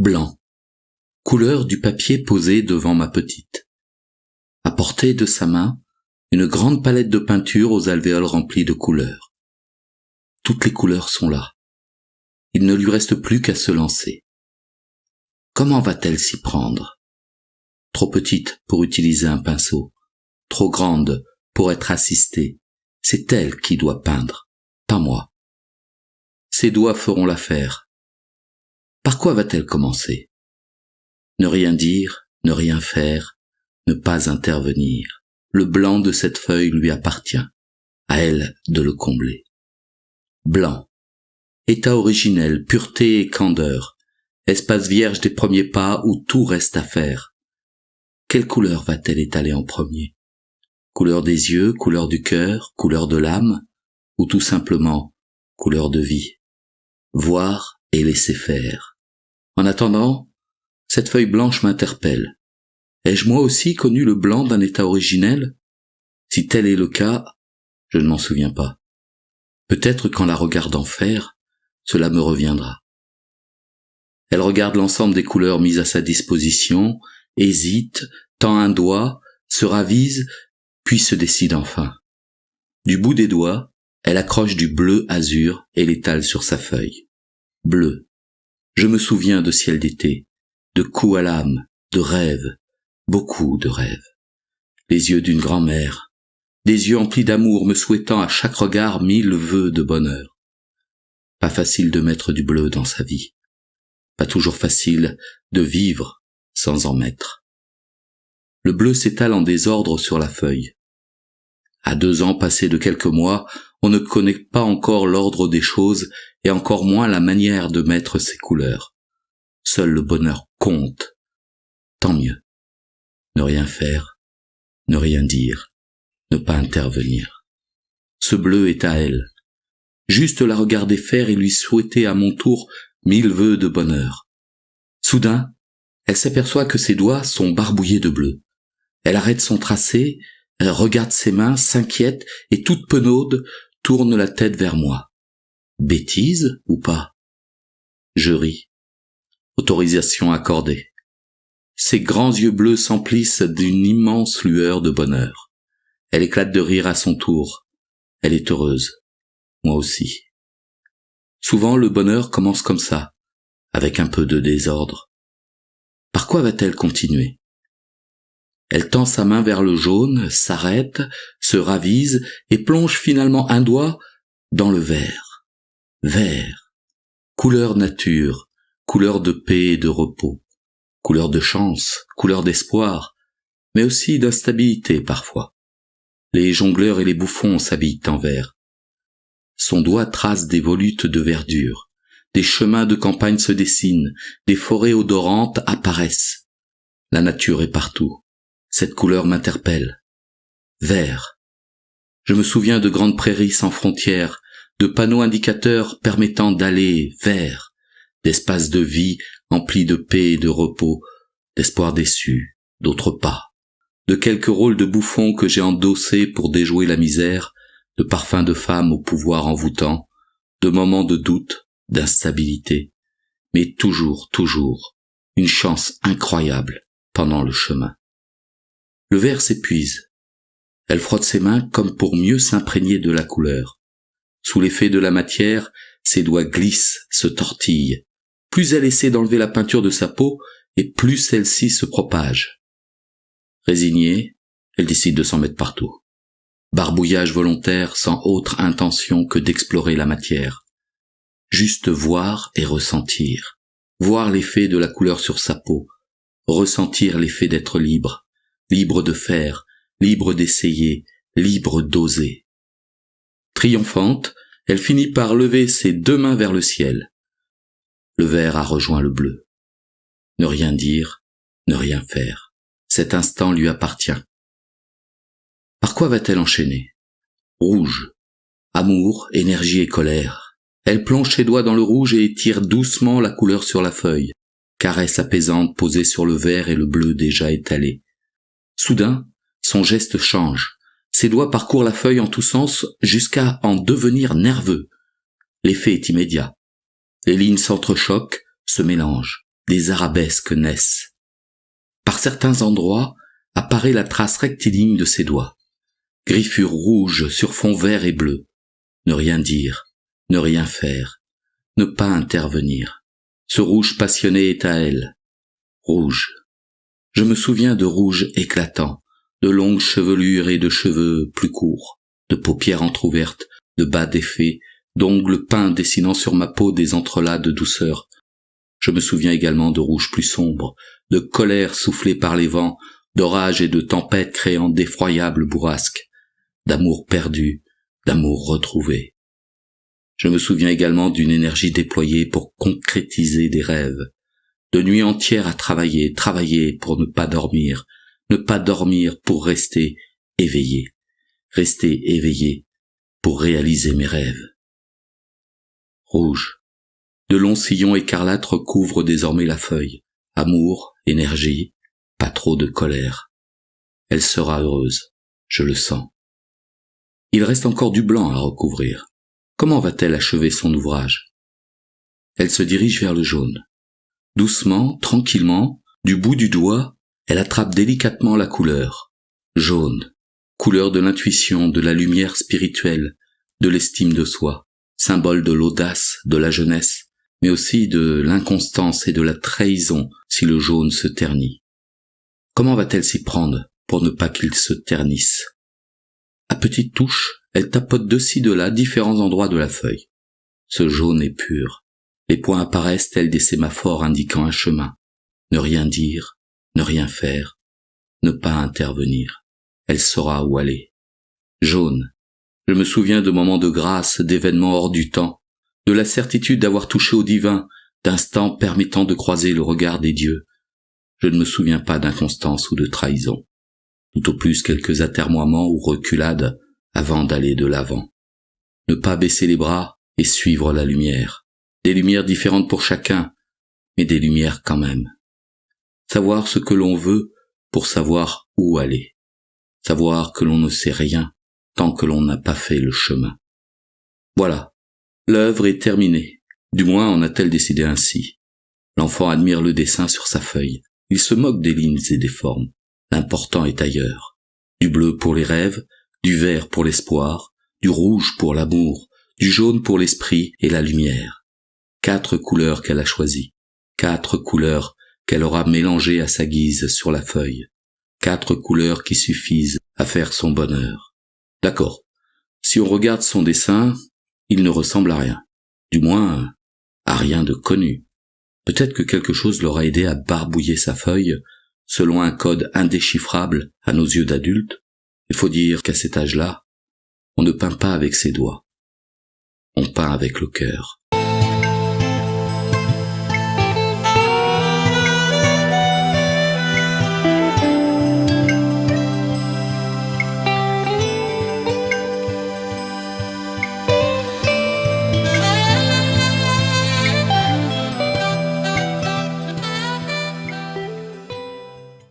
Blanc. Couleur du papier posé devant ma petite. À portée de sa main, une grande palette de peinture aux alvéoles remplies de couleurs. Toutes les couleurs sont là. Il ne lui reste plus qu'à se lancer. Comment va-t-elle s'y prendre? Trop petite pour utiliser un pinceau, trop grande pour être assistée. C'est elle qui doit peindre, pas moi. Ses doigts feront l'affaire. Par quoi va-t-elle commencer? Ne rien dire, ne rien faire, ne pas intervenir. Le blanc de cette feuille lui appartient. À elle de le combler. Blanc. État originel, pureté et candeur. Espace vierge des premiers pas où tout reste à faire. Quelle couleur va-t-elle étaler en premier? Couleur des yeux, couleur du cœur, couleur de l'âme, ou tout simplement couleur de vie? Voir et laisser faire. En attendant, cette feuille blanche m'interpelle. Ai-je moi aussi connu le blanc d'un état originel? Si tel est le cas, je ne m'en souviens pas. Peut-être qu'en la regardant faire, cela me reviendra. Elle regarde l'ensemble des couleurs mises à sa disposition, hésite, tend un doigt, se ravise, puis se décide enfin. Du bout des doigts, elle accroche du bleu azur et l'étale sur sa feuille. Bleu. Je me souviens de ciel d'été, de coups à l'âme, de rêves, beaucoup de rêves. Les yeux d'une grand-mère, des yeux emplis d'amour me souhaitant à chaque regard 1000 vœux de bonheur. Pas facile de mettre du bleu dans sa vie. Pas toujours facile de vivre sans en mettre. Le bleu s'étale en désordre sur la feuille. À 2 ans passés de quelques mois, on ne connaît pas encore l'ordre des choses et encore moins la manière de mettre ses couleurs. Seul le bonheur compte. Tant mieux. Ne rien faire, ne rien dire, ne pas intervenir. Ce bleu est à elle. Juste la regarder faire et lui souhaiter à mon tour 1000 vœux de bonheur. Soudain, elle s'aperçoit que ses doigts sont barbouillés de bleu. Elle arrête son tracé, elle regarde ses mains, s'inquiète et toute penaude tourne la tête vers moi. Bêtise ou pas? Je ris. Autorisation accordée. Ses grands yeux bleus s'emplissent d'une immense lueur de bonheur. Elle éclate de rire à son tour. Elle est heureuse. Moi aussi. Souvent le bonheur commence comme ça, avec un peu de désordre. Par quoi va-t-elle continuer? Elle tend sa main vers le jaune, s'arrête, se ravise et plonge finalement un doigt dans le vert. Vert. Couleur nature, couleur de paix et de repos, couleur de chance, couleur d'espoir, mais aussi d'instabilité parfois. Les jongleurs et les bouffons s'habillent en vert. Son doigt trace des volutes de verdure. Des chemins de campagne se dessinent, des forêts odorantes apparaissent. La nature est partout. Cette couleur m'interpelle. Vert. Je me souviens de grandes prairies sans frontières, de panneaux indicateurs permettant d'aller vers, d'espaces de vie emplis de paix et de repos, d'espoirs déçus, d'autres pas, de quelques rôles de bouffons que j'ai endossés pour déjouer la misère, de parfums de femmes au pouvoir envoûtant, de moments de doute, d'instabilité, mais toujours, une chance incroyable pendant le chemin. Le verre s'épuise. Elle frotte ses mains comme pour mieux s'imprégner de la couleur. Sous l'effet de la matière, ses doigts glissent, se tortillent. Plus elle essaie d'enlever la peinture de sa peau, et plus celle-ci se propage. Résignée, elle décide de s'en mettre partout. Barbouillage volontaire sans autre intention que d'explorer la matière. Juste voir et ressentir. Voir l'effet de la couleur sur sa peau. Ressentir l'effet d'être libre. Libre de faire, libre d'essayer, libre d'oser. Triomphante, elle finit par lever ses 2 mains vers le ciel. Le vert a rejoint le bleu. Ne rien dire, ne rien faire. Cet instant lui appartient. Par quoi va-t-elle enchaîner? Rouge. Amour, énergie et colère. Elle plonge ses doigts dans le rouge et étire doucement la couleur sur la feuille. Caresse apaisante posée sur le vert et le bleu déjà étalé. Soudain, son geste change. Ses doigts parcourent la feuille en tous sens jusqu'à en devenir nerveux. L'effet est immédiat. Les lignes s'entrechoquent, se mélangent. des arabesques naissent. Par certains endroits apparaît la trace rectiligne de ses doigts. Griffure rouge sur fond vert et bleu. Ne rien dire, ne rien faire, ne pas intervenir. Ce rouge passionné est à elle. Rouge. Je me souviens de rouge éclatant, de longues chevelures et de cheveux plus courts, de paupières entr'ouvertes, de bas défaits, d'ongles peints dessinant sur ma peau des entrelacs de douceur. Je me souviens également de rouge plus sombre, de colère soufflée par les vents, d'orage et de tempête créant d'effroyables bourrasques, d'amour perdu, d'amour retrouvé. Je me souviens également d'une énergie déployée pour concrétiser des rêves, de nuits entières à travailler, travailler pour ne pas dormir pour rester éveillé pour réaliser mes rêves. Rouge. De longs sillons écarlates recouvrent désormais la feuille. Amour, énergie, pas trop de colère. Elle sera heureuse, je le sens. Il reste encore du blanc à recouvrir. Comment va-t-elle achever son ouvrage? Elle se dirige vers le jaune. Doucement, tranquillement, du bout du doigt, elle attrape délicatement la couleur. Jaune, couleur de l'intuition, de la lumière spirituelle, de l'estime de soi, symbole de l'audace, de la jeunesse, mais aussi de l'inconstance et de la trahison si le jaune se ternit. Comment va-t-elle s'y prendre pour ne pas qu'il se ternisse? À petites touches, elle tapote de ci de là différents endroits de la feuille. Ce jaune est pur. Les points apparaissent tels des sémaphores indiquant un chemin. Ne rien dire, ne rien faire, ne pas intervenir. Elle saura où aller. Jaune. Je me souviens de moments de grâce, d'événements hors du temps, de la certitude d'avoir touché au divin, d'instants permettant de croiser le regard des dieux. Je ne me souviens pas d'inconstance ou de trahison. Tout au plus quelques atermoiements ou reculades avant d'aller de l'avant. Ne pas baisser les bras et suivre la lumière. Des lumières différentes pour chacun, mais des lumières quand même. Savoir ce que l'on veut pour savoir où aller. Savoir que l'on ne sait rien tant que l'on n'a pas fait le chemin. Voilà, l'œuvre est terminée. Du moins en a-t-elle décidé ainsi. L'enfant admire le dessin sur sa feuille. Il se moque des lignes et des formes. L'important est ailleurs. Du bleu pour les rêves, du vert pour l'espoir, du rouge pour l'amour, du jaune pour l'esprit et la lumière. 4 couleurs qu'elle a choisies. 4 couleurs qu'elle aura mélangées à sa guise sur la feuille. 4 couleurs qui suffisent à faire son bonheur. D'accord. Si on regarde son dessin, il ne ressemble à rien. Du moins, à rien de connu. Peut-être que quelque chose l'aura aidé à barbouiller sa feuille selon un code indéchiffrable à nos yeux d'adultes. Il faut dire qu'à cet âge-là, on ne peint pas avec ses doigts. On peint avec le cœur.